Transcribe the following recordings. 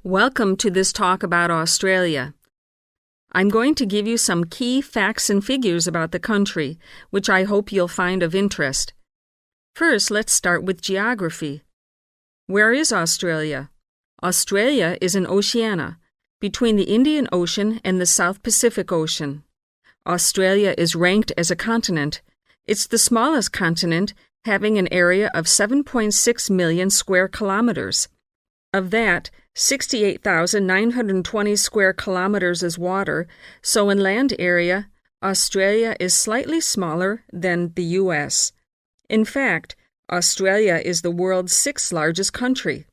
Welcome to this talk about Australia. I'm going to give you some key facts and figures about the country, which I hope you'll find of interest. First, let's start with geography. Where is Australia? Australia is in Oceania, between the Indian Ocean and the South Pacific Ocean. Australia is ranked as a continent. It's the smallest continent, having an area of 7.6 million square kilometers. Of that, 68,920 square kilometers is water, so in land area, Australia is slightly smaller than the U.S. In fact, Australia is the world's sixth largest country.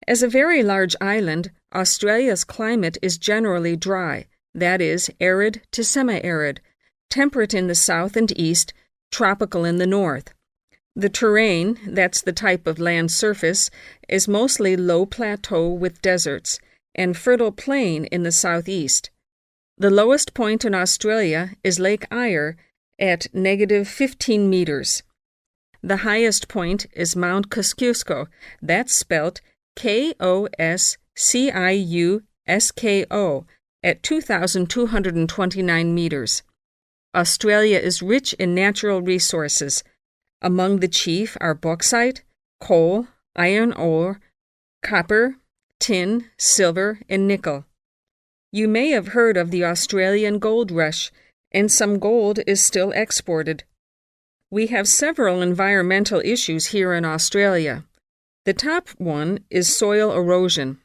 As a very large island, Australia's climate is generally dry, that is, arid to semi-arid, temperate in the south and east, tropical in the north. The terrain, that's the type of land surface, is mostly low plateau with deserts, and fertile plain in the southeast. The lowest point in Australia is Lake Eyre at -15 meters. The highest point is Mount Kosciuszko, that's spelt Kosciuszko, at 2,229 meters. Australia is rich in natural resources. Among the chief are bauxite, coal, iron ore, copper, tin, silver, and nickel. You may have heard of the Australian gold rush, and some gold is still exported. We have several environmental issues here in Australia. The top one is soil erosion.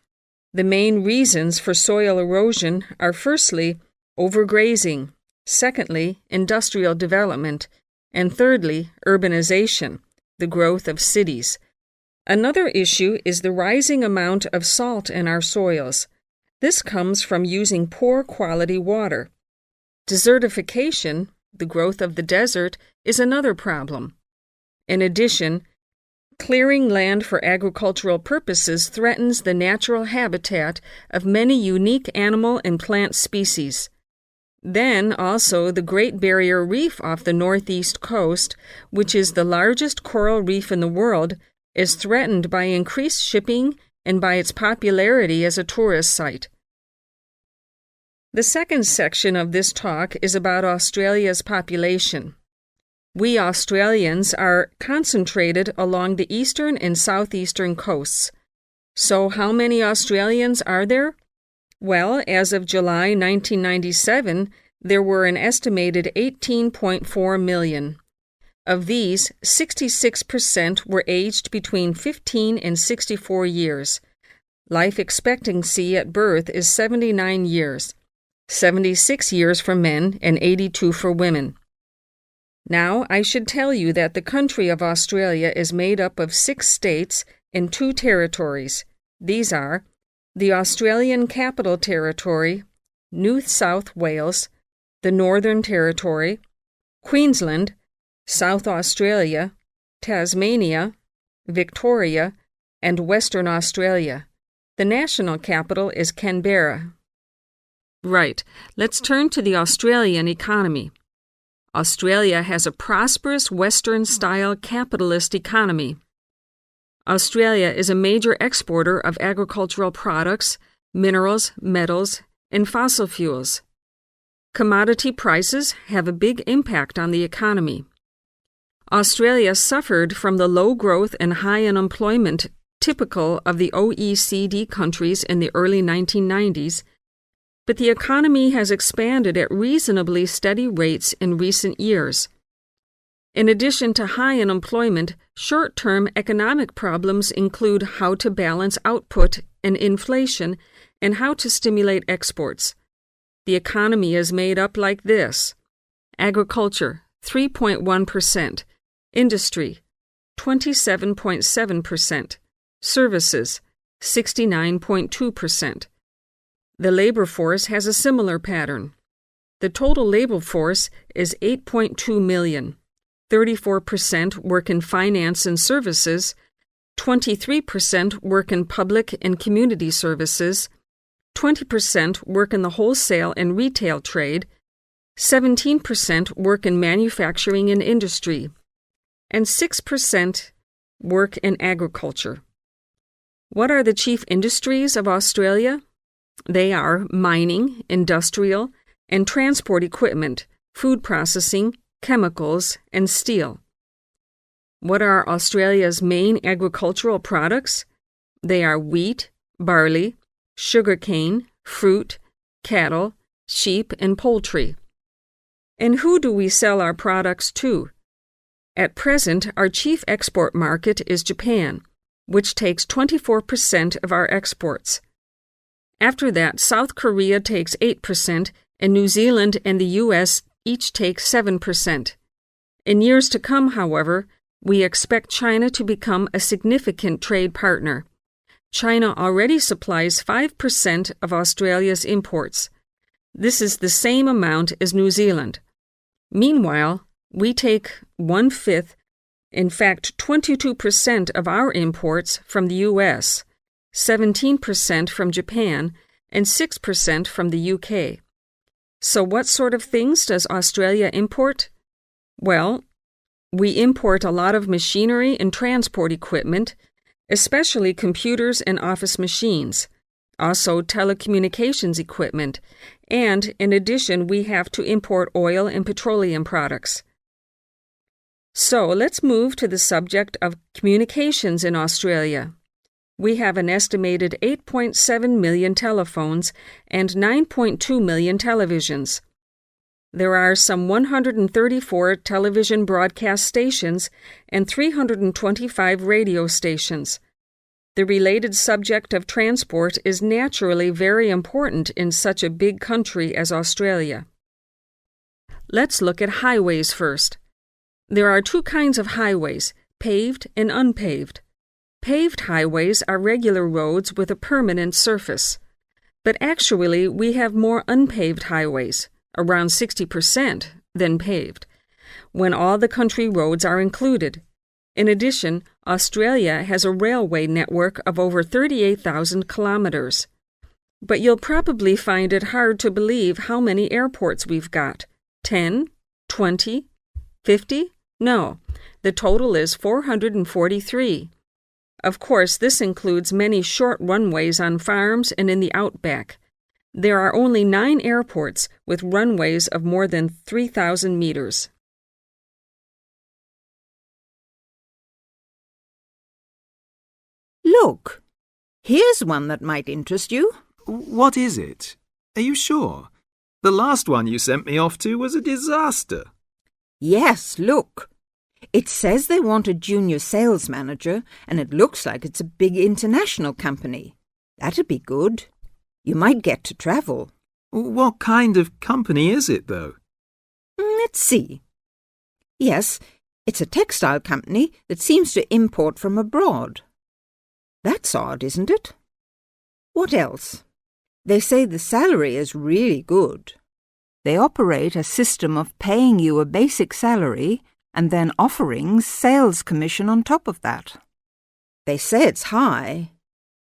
The main reasons for soil erosion are firstly, overgrazing, secondly, industrial development, and thirdly, urbanization, the growth of cities. Another issue is the rising amount of salt in our soils. This comes from using poor quality water. Desertification, the growth of the desert, is another problem. In addition, clearing land for agricultural purposes threatens the natural habitat of many unique animal and plant species. Then also the Great Barrier Reef off the northeast coast, which is the largest coral reef in the world, is threatened by increased shipping and by its popularity as a tourist site. The second section of this talk is about Australia's population. We Australians are concentrated along the eastern and southeastern coasts. So how many Australians are there? Well, as of July 1997, there were an estimated 18.4 million. Of these, 66% were aged between 15 and 64 years. Life expectancy at birth is 79 years, 76 years for men and 82 for women. Now, I should tell you that the country of Australia is made up of 6 states and 2 territories. These are the Australian Capital Territory, New South Wales, the Northern Territory, Queensland, South Australia, Tasmania, Victoria, and Western Australia. The national capital is Canberra. Right, let's turn to the Australian economy. Australia has a prosperous Western-style capitalist economy. Australia is a major exporter of agricultural products, minerals, metals, and fossil fuels. Commodity prices have a big impact on the economy. Australia suffered from the low growth and high unemployment typical of the OECD countries in the early 1990s, but the economy has expanded at reasonably steady rates in recent years. In addition to high unemployment, short-term economic problems include how to balance output and inflation and how to stimulate exports. The economy is made up like this: agriculture, 3.1%, industry, 27.7%, services, 69.2%. The labor force has a similar pattern. The total labor force is 8.2 million. 34% work in finance and services, 23% work in public and community services, 20% work in the wholesale and retail trade, 17% work in manufacturing and industry, and 6% work in agriculture. What are the chief industries of Australia? They are mining, industrial, and transport equipment, food processing, chemicals, and steel. What are Australia's main agricultural products? They are wheat, barley, sugarcane, fruit, cattle, sheep, and poultry. And who do we sell our products to? At present, our chief export market is Japan, which takes 24% of our exports. After that, South Korea takes 8%, and New Zealand and the U.S. each take 7%. In years to come, however, we expect China to become a significant trade partner. China already supplies 5% of Australia's imports. This is the same amount as New Zealand. Meanwhile, we take 1/5, in fact 22% of our imports from the U.S., 17% from Japan, and 6% from the UK. So what sort of things does Australia import? Well, we import a lot of machinery and transport equipment, especially computers and office machines, also telecommunications equipment, and in addition we have to import oil and petroleum products. So let's move to the subject of communications in Australia. We have an estimated 8.7 million telephones and 9.2 million televisions. There are some 134 television broadcast stations and 325 radio stations. The related subject of transport is naturally very important in such a big country as Australia. Let's look at highways first. There are two kinds of highways, paved and unpaved. Paved highways are regular roads with a permanent surface. But actually, we have more unpaved highways, around 60%, than paved, when all the country roads are included. In addition, Australia has a railway network of over 38,000 kilometers. But you'll probably find it hard to believe how many airports we've got. 10? 20? 50? No, the total is 443. Of course, this includes many short runways on farms and in the outback. There are only 9 airports with runways of more than 3,000 meters. Look, here's one that might interest you. What is it? Are you sure? The last one you sent me off to was a disaster. Yes, look. It says they want a junior sales manager, and it looks like it's a big international company. That'd be good. You might get to travel. What kind of company is it, though? Let's see. Yes, it's a textile company that seems to import from abroad. That's odd, isn't it? What else? They say the salary is really good. They operate a system of paying you a basic salary and then offering sales commission on top of that. They say it's high.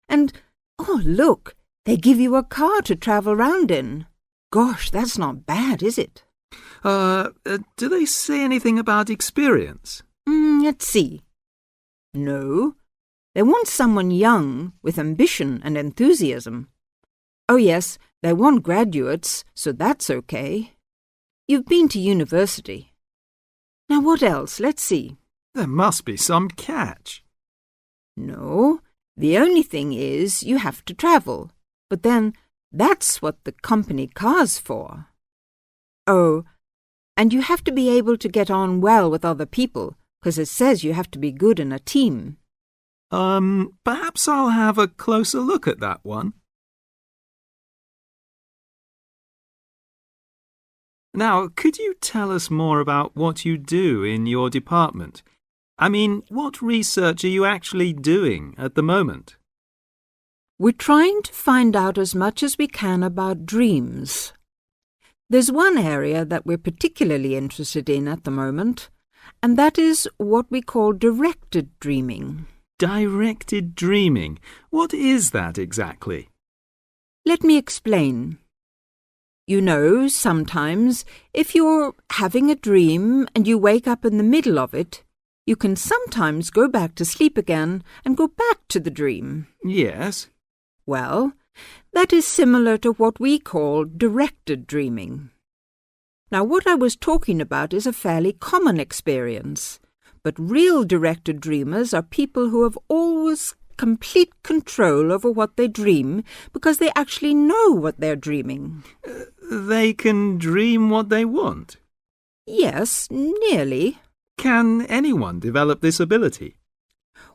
And, oh, look, they give you a car to travel around in. Gosh, that's not bad, is it? Do they say anything about experience? Let's see. No, they want someone young with ambition and enthusiasm. Oh yes, they want graduates, so that's okay. You've been to university. Now what else? Let's see. There must be some catch. No, the only thing is you have to travel. But then that's what the company car's for. Oh, and you have to be able to get on well with other people, because it says you have to be good in a team. Perhaps I'll have a closer look at that one. Now, could you tell us more about what you do in your department? I mean, what research are you actually doing at the moment? We're trying to find out as much as we can about dreams. There's one area that we're particularly interested in at the moment, and that is what we call directed dreaming. Directed dreaming? What is that exactly? Let me explain. You know, sometimes, if you're having a dream and you wake up in the middle of it, you can sometimes go back to sleep again and go back to the dream. Yes. Well, that is similar to what we call directed dreaming. Now, what I was talking about is a fairly common experience, but real directed dreamers are people who have always complete control over what they dream because they actually know what they're dreaming. They can dream what they want. Yes, nearly. Can anyone develop this ability?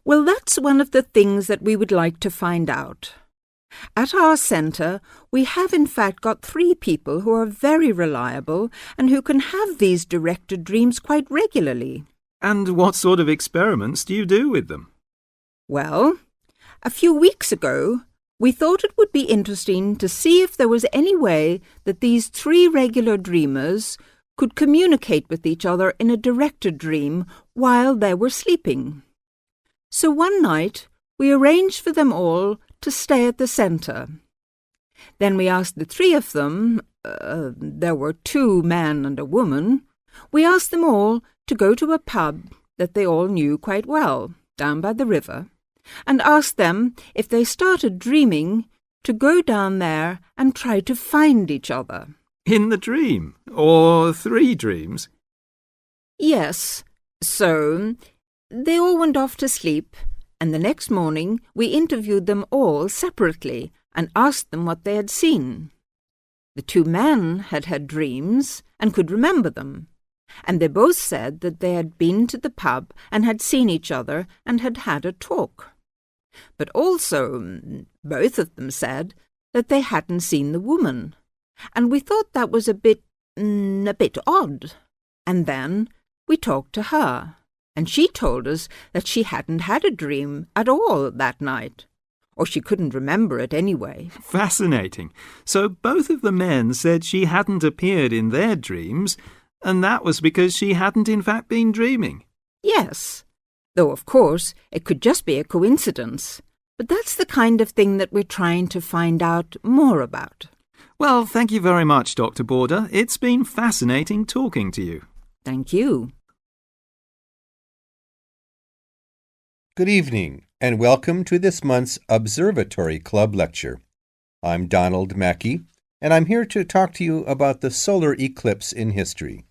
Well, that's one of the things that we would like to find out. At our centre, we have in fact got 3 people who are very reliable and who can have these directed dreams quite regularly. And what sort of experiments do you do with them? Well, a few weeks ago, we thought it would be interesting to see if there was any way that these 3 regular dreamers could communicate with each other in a directed dream while they were sleeping. So one night, we arranged for them all to stay at the centre. Then we asked the 3 of them, there were 2 men and a woman, we asked them all to go to a pub that they all knew quite well, down by the river, and asked them if they started dreaming to go down there and try to find each other. In the dream? Or 3 dreams? Yes, so they all went off to sleep, and the next morning we interviewed them all separately and asked them what they had seen. The 2 men had had dreams and could remember them, and they both said that they had been to the pub and had seen each other and had had a talk. But also, both of them said that they hadn't seen the woman, and we thought that was a bit odd. And then we talked to her, and she told us that she hadn't had a dream at all that night, or she couldn't remember it anyway. Fascinating. So both of the men said she hadn't appeared in their dreams, and that was because she hadn't in fact been dreaming. Yes, though of course it could just be a coincidence. But that's the kind of thing that we're trying to find out more about. Well, thank you very much, Dr. Border. It's been fascinating talking to you. Thank you. Good evening, and welcome to this month's Observatory Club lecture. I'm Donald Mackey, and I'm here to talk to you about the solar eclipse in history.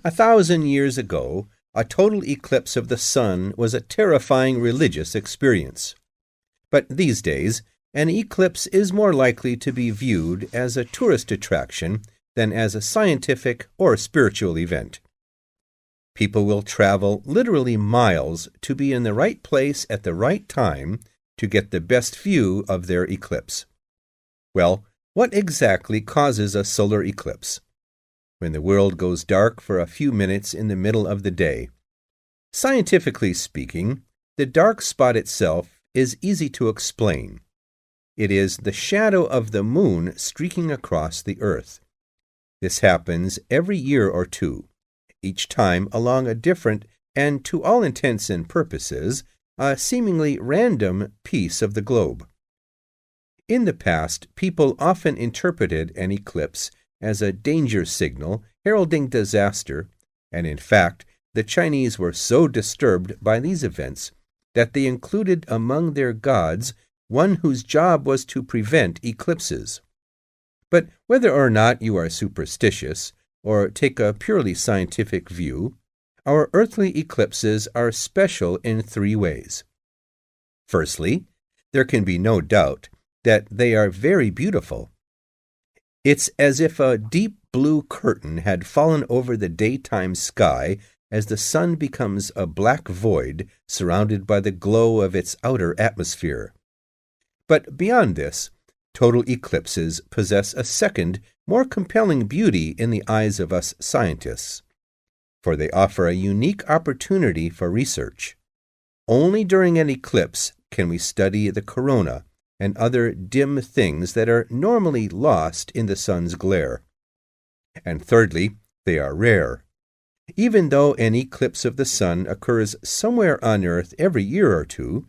1,000 years ago, a total eclipse of the sun was a terrifying religious experience. But these days, an eclipse is more likely to be viewed as a tourist attraction than as a scientific or spiritual event. People will travel literally miles to be in the right place at the right time to get the best view of their eclipse. Well, what exactly causes a solar eclipse? When the world goes dark for a few minutes in the middle of the day. Scientifically speaking, the dark spot itself is easy to explain. It is the shadow of the moon streaking across the earth. This happens every year or 2, each time along a different and, to all intents and purposes, a seemingly random piece of the globe. In the past, people often interpreted an eclipse as a danger signal heralding disaster, and in fact, the Chinese were so disturbed by these events that they included among their gods one whose job was to prevent eclipses. But whether or not you are superstitious, or take a purely scientific view, our earthly eclipses are special in 3 ways. Firstly, there can be no doubt that they are very beautiful. It's as if a deep blue curtain had fallen over the daytime sky as the sun becomes a black void surrounded by the glow of its outer atmosphere. But beyond this, total eclipses possess a second, more compelling beauty in the eyes of us scientists, for they offer a unique opportunity for research. Only during an eclipse can we study the corona and other dim things that are normally lost in the sun's glare. And thirdly, they are rare. Even though an eclipse of the sun occurs somewhere on Earth every year or 2,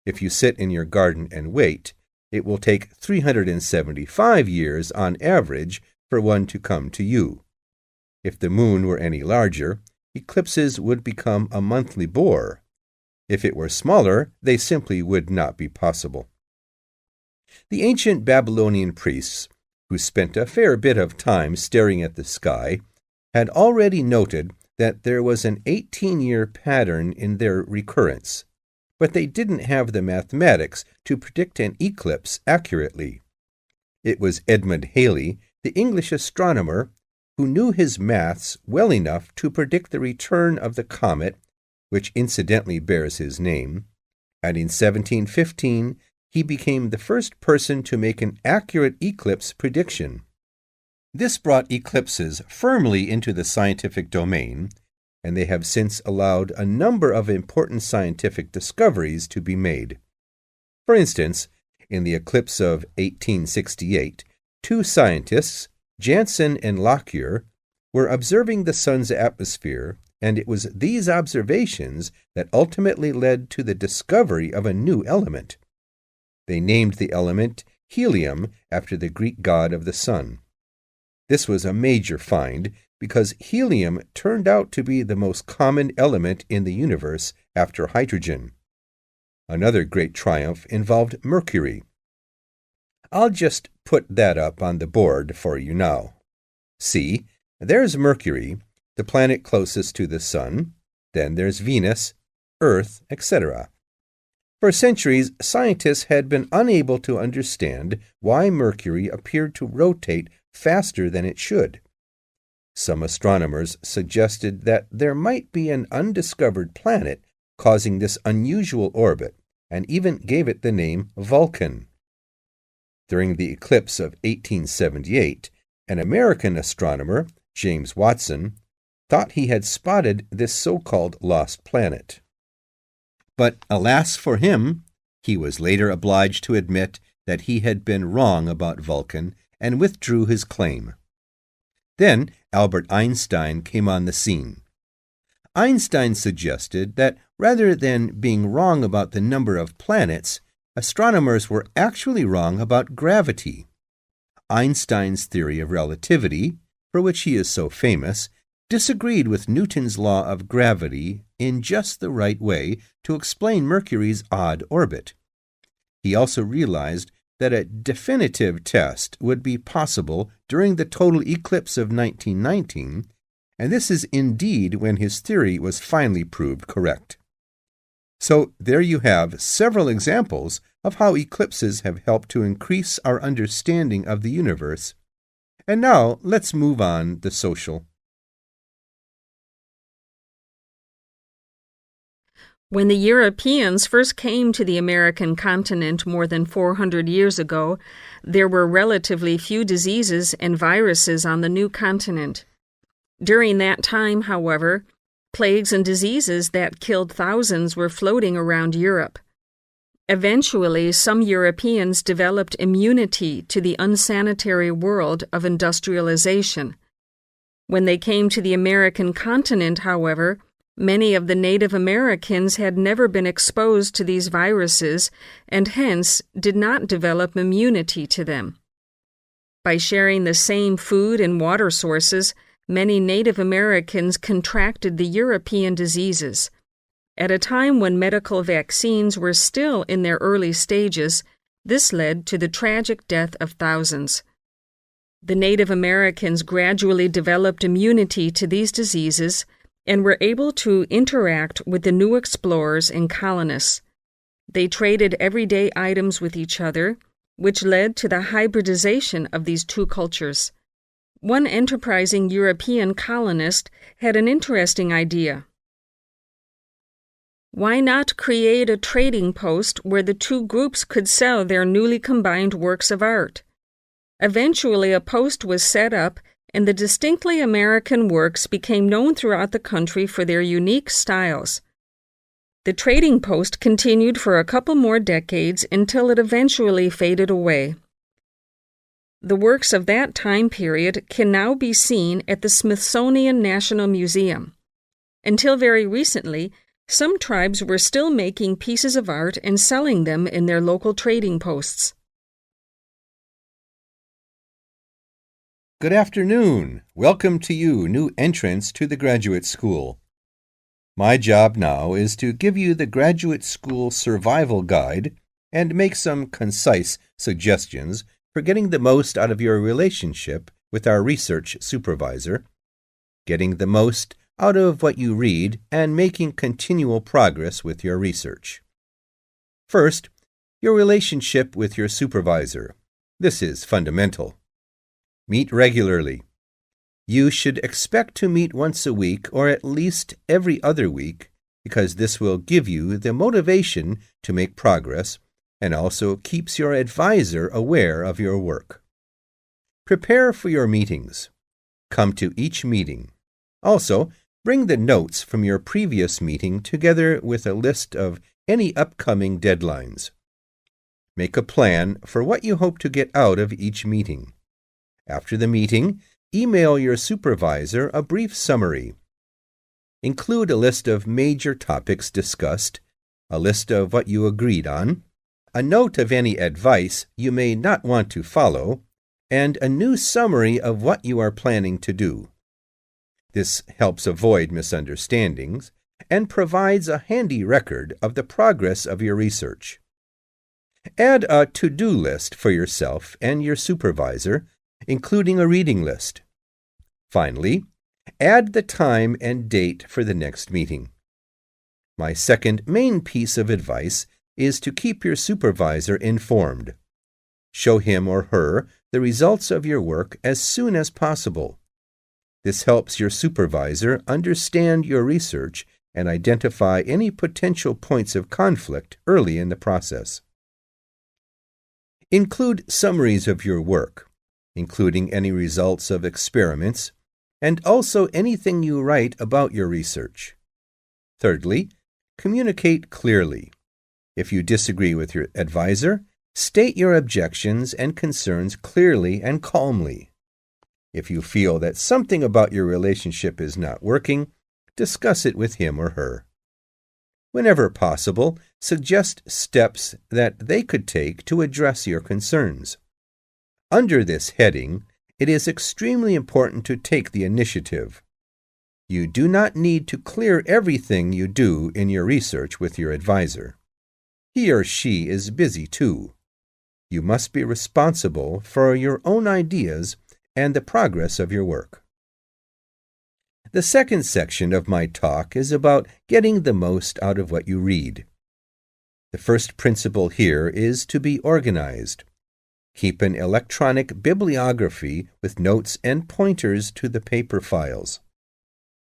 if you sit in your garden and wait, it will take 375 years on average for one to come to you. If the moon were any larger, eclipses would become a monthly bore. If it were smaller, they simply would not be possible. The ancient Babylonian priests, who spent a fair bit of time staring at the sky, had already noted that there was an 18-year pattern in their recurrence, but they didn't have the mathematics to predict an eclipse accurately. It was Edmund Halley, the English astronomer, who knew his maths well enough to predict the return of the comet, which incidentally bears his name, and in 1715 he became the first person to make an accurate eclipse prediction. This brought eclipses firmly into the scientific domain, and they have since allowed a number of important scientific discoveries to be made. For instance, in the eclipse of 1868, two scientists, Janssen and Lockyer, were observing the sun's atmosphere, and it was these observations that ultimately led to the discovery of a new element. They named the element helium after the Greek god of the sun. This was a major find because helium turned out to be the most common element in the universe after hydrogen. Another great triumph involved mercury. I'll just put that up on the board for you now. See, there's Mercury, the planet closest to the sun. Then there's Venus, Earth, etc. For centuries, scientists had been unable to understand why Mercury appeared to rotate faster than it should. Some astronomers suggested that there might be an undiscovered planet causing this unusual orbit, and even gave it the name Vulcan. During the eclipse of 1878, an American astronomer, James Watson, thought he had spotted this so-called lost planet. But alas for him, he was later obliged to admit that he had been wrong about Vulcan and withdrew his claim. Then Albert Einstein came on the scene. Einstein suggested that rather than being wrong about the number of planets, astronomers were actually wrong about gravity. Einstein's theory of relativity, for which he is so famous, disagreed with Newton's law of gravity in just the right way to explain Mercury's odd orbit. He also realized that a definitive test would be possible during the total eclipse of 1919, and this is indeed when his theory was finally proved correct. So there you have several examples of how eclipses have helped to increase our understanding of the universe. And now let's move on to social. When the Europeans first came to the American continent more than 400 years ago, there were relatively few diseases and viruses on the new continent. During that time, however, plagues and diseases that killed thousands were floating around Europe. Eventually, some Europeans developed immunity to the unsanitary world of industrialization. When they came to the American continent, however, many of the Native Americans had never been exposed to these viruses and hence did not develop immunity to them. By sharing the same food and water sources, many Native Americans contracted the European diseases. At a time when medical vaccines were still in their early stages, this led to the tragic death of thousands. The Native Americans gradually developed immunity to these diseases and were able to interact with the new explorers and colonists. They traded everyday items with each other, which led to the hybridization of these two cultures. One enterprising European colonist had an interesting idea. Why not create a trading post where the two groups could sell their newly combined works of art? Eventually, a post was set up, and the distinctly American works became known throughout the country for their unique styles. The trading post continued for a couple more decades until it eventually faded away. The works of that time period can now be seen at the Smithsonian National Museum. Until very recently, some tribes were still making pieces of art and selling them in their local trading posts. Good afternoon. Welcome to you, new entrants to the graduate school. My job now is to give you the graduate school survival guide and make some concise suggestions for getting the most out of your relationship with our research supervisor, getting the most out of what you read, and making continual progress with your research. First, your relationship with your supervisor. This is fundamental. Meet regularly. You should expect to meet once a week or at least every other week, because this will give you the motivation to make progress and also keeps your advisor aware of your work. Prepare for your meetings. Come to each meeting. Also, bring the notes from your previous meeting together with a list of any upcoming deadlines. Make a plan for what you hope to get out of each meeting. After the meeting, email your supervisor a brief summary. Include a list of major topics discussed, a list of what you agreed on, a note of any advice you may not want to follow, and a new summary of what you are planning to do. This helps avoid misunderstandings and provides a handy record of the progress of your research. Add a to-do list for yourself and your supervisor, including a reading list. Finally, add the time and date for the next meeting. My second main piece of advice is to keep your supervisor informed. Show him or her the results of your work as soon as possible. This helps your supervisor understand your research and identify any potential points of conflict early in the process. Include summaries of your work, including any results of experiments, and also anything you write about your research. Thirdly, communicate clearly. If you disagree with your advisor, state your objections and concerns clearly and calmly. If you feel that something about your relationship is not working, discuss it with him or her. Whenever possible, suggest steps that they could take to address your concerns. Under this heading, it is extremely important to take the initiative. You do not need to clear everything you do in your research with your advisor. He or she is busy too. You must be responsible for your own ideas and the progress of your work. The second section of my talk is about getting the most out of what you read. The first principle here is to be organized. Keep an electronic bibliography with notes and pointers to the paper files.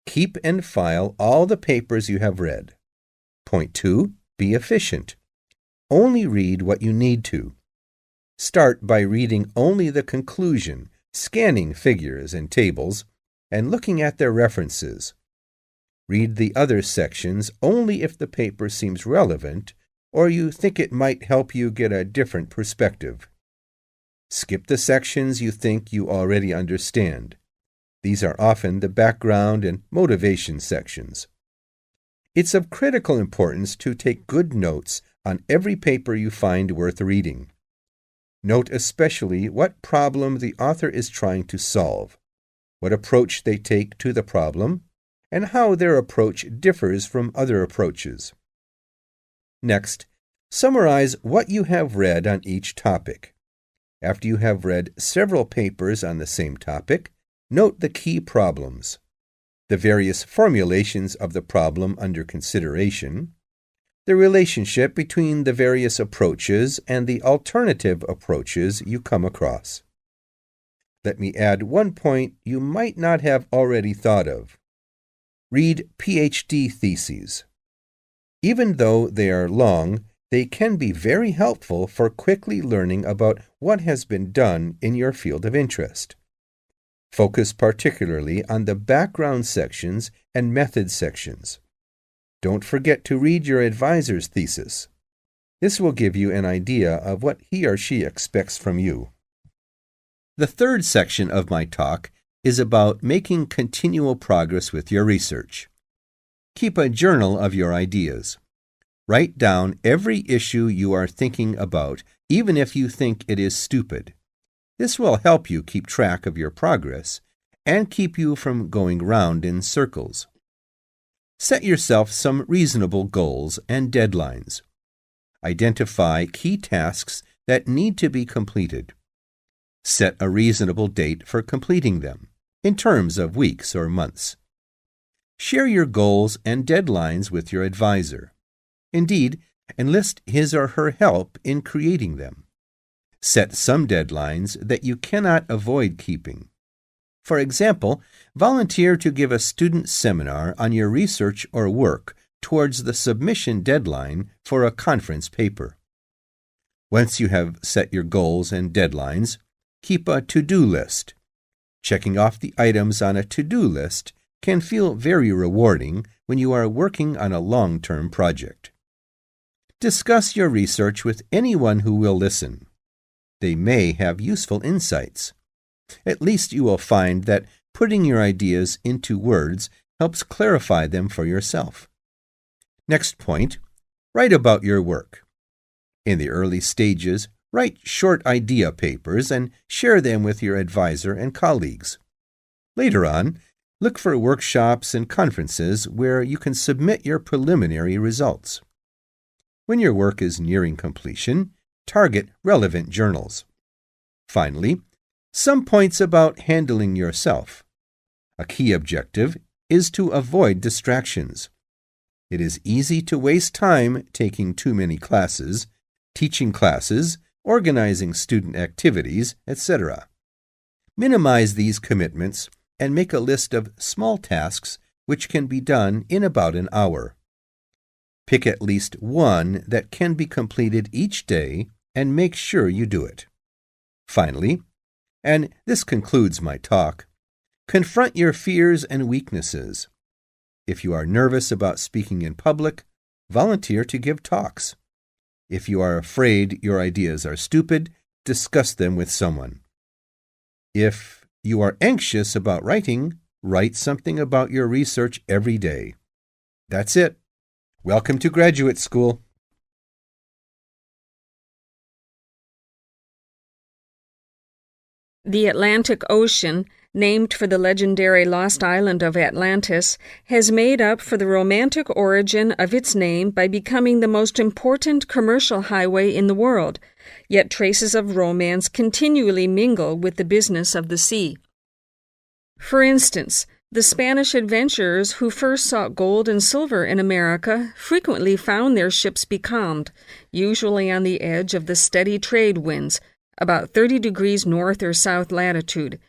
Keep and file all the papers you have read. Point 2. Be efficient. Only read what you need to. Start by reading only the conclusion, scanning figures and tables, and looking at their references. Read the other sections only if the paper seems relevant or you think it might help you get a different perspective. Skip the sections you think you already understand. These are often the background and motivation sections. It's of critical importance to take good notes on every paper you find worth reading. Note especially what problem the author is trying to solve, what approach they take to the problem, and how their approach differs from other approaches. Next, summarize what you have read on each topic. After you have read several papers on the same topic, note the key problems, the various formulations of the problem under consideration, the relationship between the various approaches and the alternative approaches you come across. Let me add one point you might not have already thought of. Read PhD theses. Even though they are long, they can be very helpful for quickly learning about what has been done in your field of interest. Focus particularly on the background sections and method sections. Don't forget to read your advisor's thesis. This will give you an idea of what he or she expects from you. The third section of my talk is about making continual progress with your research. Keep a journal of your ideas. Write down every issue you are thinking about, even if you think it is stupid. This will help you keep track of your progress and keep you from going round in circles. Set yourself some reasonable goals and deadlines. Identify key tasks that need to be completed. Set a reasonable date for completing them, in terms of weeks or months. Share your goals and deadlines with your advisor. Indeed, enlist his or her help in creating them. Set some deadlines that you cannot avoid keeping. For example, volunteer to give a student seminar on your research or work towards the submission deadline for a conference paper. Once you have set your goals and deadlines, keep a to-do list. Checking off the items on a to-do list can feel very rewarding when you are working on a long-term project. Discuss your research with anyone who will listen. They may have useful insights. At least you will find that putting your ideas into words helps clarify them for yourself. Next point, write about your work. In the early stages, write short idea papers and share them with your advisor and colleagues. Later on, look for workshops and conferences where you can submit your preliminary results. When your work is nearing completion, target relevant journals. Finally, some points about handling yourself. A key objective is to avoid distractions. It is easy to waste time taking too many classes, teaching classes, organizing student activities, etc. Minimize these commitments and make a list of small tasks which can be done in about an hour. Pick at least one that can be completed each day and make sure you do it. Finally, and this concludes my talk, confront your fears and weaknesses. If you are nervous about speaking in public, volunteer to give talks. If you are afraid your ideas are stupid, discuss them with someone. If you are anxious about writing, write something about your research every day. That's it. Welcome to graduate school. The Atlantic Ocean, named for the legendary lost island of Atlantis, has made up for the romantic origin of its name by becoming the most important commercial highway in the world, yet traces of romance continually mingle with the business of the sea. For instance, the Spanish adventurers who first sought gold and silver in America frequently found their ships becalmed, usually on the edge of the steady trade winds, about 30 degrees north or south latitude.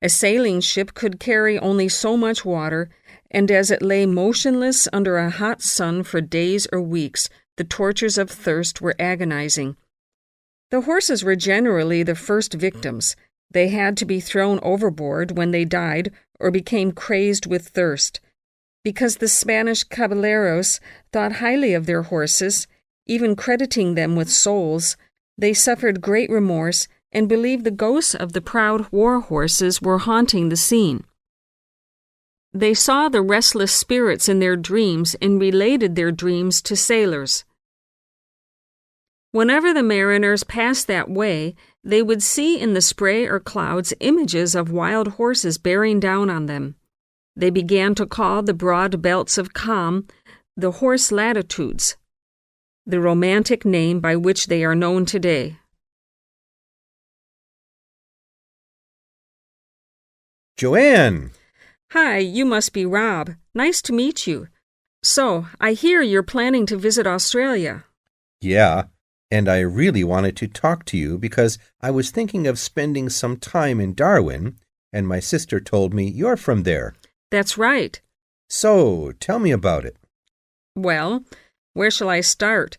A sailing ship could carry only so much water, and as it lay motionless under a hot sun for days or weeks, the tortures of thirst were agonizing. The horses were generally the first victims. They had to be thrown overboard when they died or became crazed with thirst. Because the Spanish caballeros thought highly of their horses, even crediting them with souls, they suffered great remorse and believed the ghosts of the proud war horses were haunting the scene. They saw the restless spirits in their dreams and related their dreams to sailors. Whenever the mariners passed that way, they would see in the spray or clouds images of wild horses bearing down on them. They began to call the broad belts of calm the horse latitudes, the romantic name by which they are known today. Joanne! Hi, you must be Rob. Nice to meet you. So, I hear you're planning to visit Australia. Yeah, and I really wanted to talk to you because I was thinking of spending some time in Darwin, and my sister told me you're from there. That's right. So, tell me about it. Well, where shall I start?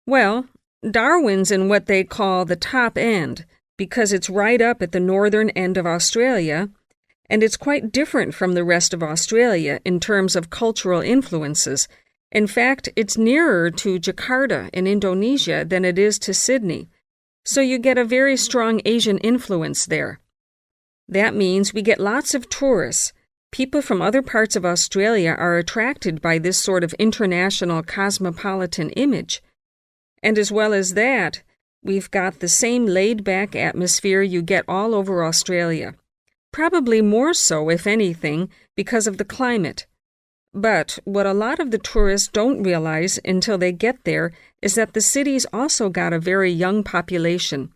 Well, Darwin's in what they call the top end, because it's right up at the northern end of Australia, and it's quite different from the rest of Australia in terms of cultural influences. In fact, it's nearer to Jakarta in Indonesia than it is to Sydney, so you get a very strong Asian influence there. That means we get lots of tourists. People from other parts of Australia are attracted by this sort of international cosmopolitan image. And as well as that, we've got the same laid-back atmosphere you get all over Australia. Probably more so, if anything, because of the climate. But what a lot of the tourists don't realize until they get there is that the city's also got a very young population.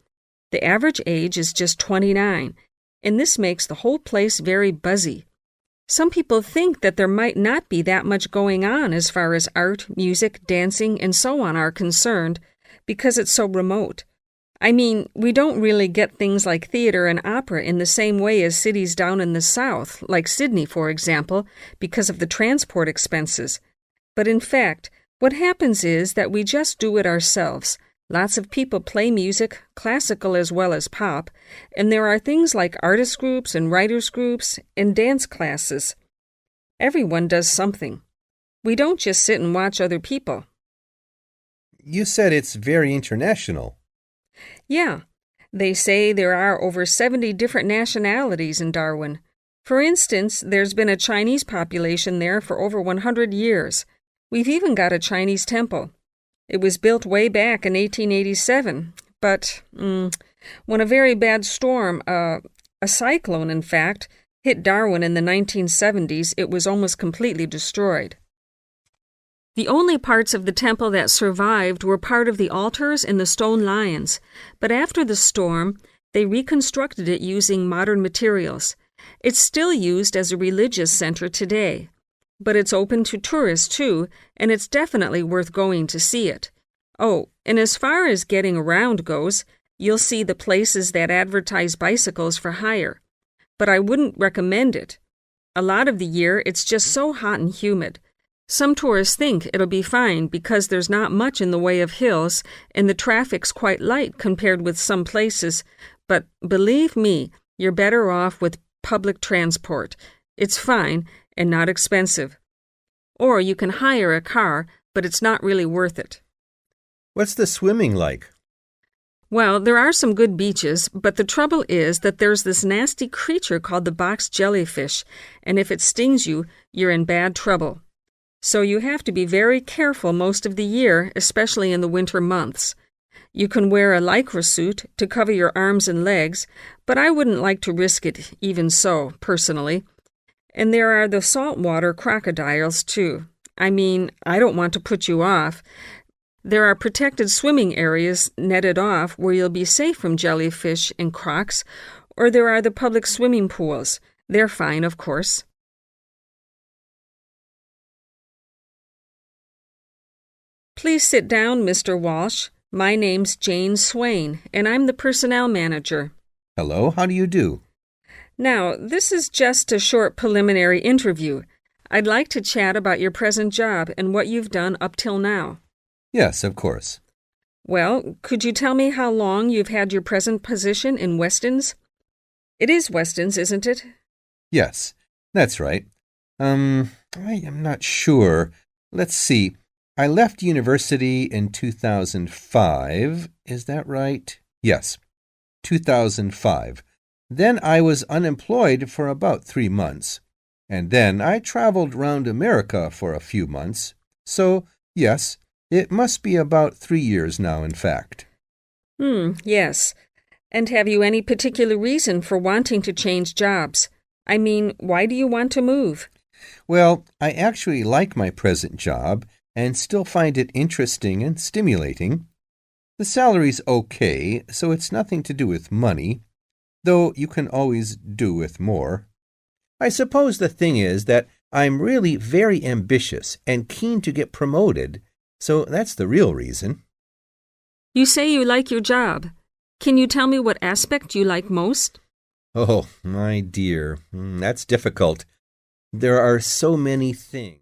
The average age is just 29, and this makes the whole place very buzzy. Some people think that there might not be that much going on as far as art, music, dancing, and so on are concerned, because it's so remote. I mean, we don't really get things like theater and opera in the same way as cities down in the south, like Sydney, for example, because of the transport expenses. But in fact, what happens is that we just do it ourselves. Lots of people play music, classical as well as pop, and there are things like artist groups and writers groups and dance classes. Everyone does something. We don't just sit and watch other people. You said it's very international. Yeah, they say there are over 70 different nationalities in Darwin. For instance, there's been a Chinese population there for over 100 years. We've even got a Chinese temple. It was built way back in 1887, but when a very bad storm, a cyclone in fact, hit Darwin in the 1970s, it was almost completely destroyed. The only parts of the temple that survived were part of the altars and the stone lions, but after the storm, they reconstructed it using modern materials. It's still used as a religious center today, but it's open to tourists too, and it's definitely worth going to see it. Oh, and as far as getting around goes, you'll see the places that advertise bicycles for hire, but I wouldn't recommend it. A lot of the year, it's just so hot and humid. Some tourists think it'll be fine because there's not much in the way of hills and the traffic's quite light compared with some places, but believe me, you're better off with public transport. It's fine and not expensive. Or you can hire a car, but it's not really worth it. What's the swimming like? Well, there are some good beaches, but the trouble is that there's this nasty creature called the box jellyfish, and if it stings you, you're in bad trouble. So you have to be very careful most of the year, especially in the winter months. You can wear a lycra suit to cover your arms and legs, but I wouldn't like to risk it even so, personally. And there are the saltwater crocodiles, too. I mean, I don't want to put you off. There are protected swimming areas netted off where you'll be safe from jellyfish and crocs, or there are the public swimming pools. They're fine, of course. Please sit down, Mr. Walsh. My name's Jane Swain, and I'm the personnel manager. Hello, how do you do? Now, this is just a short preliminary interview. I'd like to chat about your present job and what you've done up till now. Yes, of course. Well, could you tell me how long you've had your present position in Weston's? It is Weston's, isn't it? Yes, that's right. I am not sure. Let's see. I left university in 2005. Is that right? Yes, 2005. Then I was unemployed for about 3 months. And then I traveled round America for a few months. So, yes, it must be about 3 years now, in fact. Yes. And have you any particular reason for wanting to change jobs? I mean, why do you want to move? Well, I actually like my present job and still find it interesting and stimulating. The salary's okay, so it's nothing to do with money, though you can always do with more. I suppose the thing is that I'm really very ambitious and keen to get promoted, so that's the real reason. You say you like your job. Can you tell me what aspect you like most? Oh, my dear, that's difficult. There are so many things.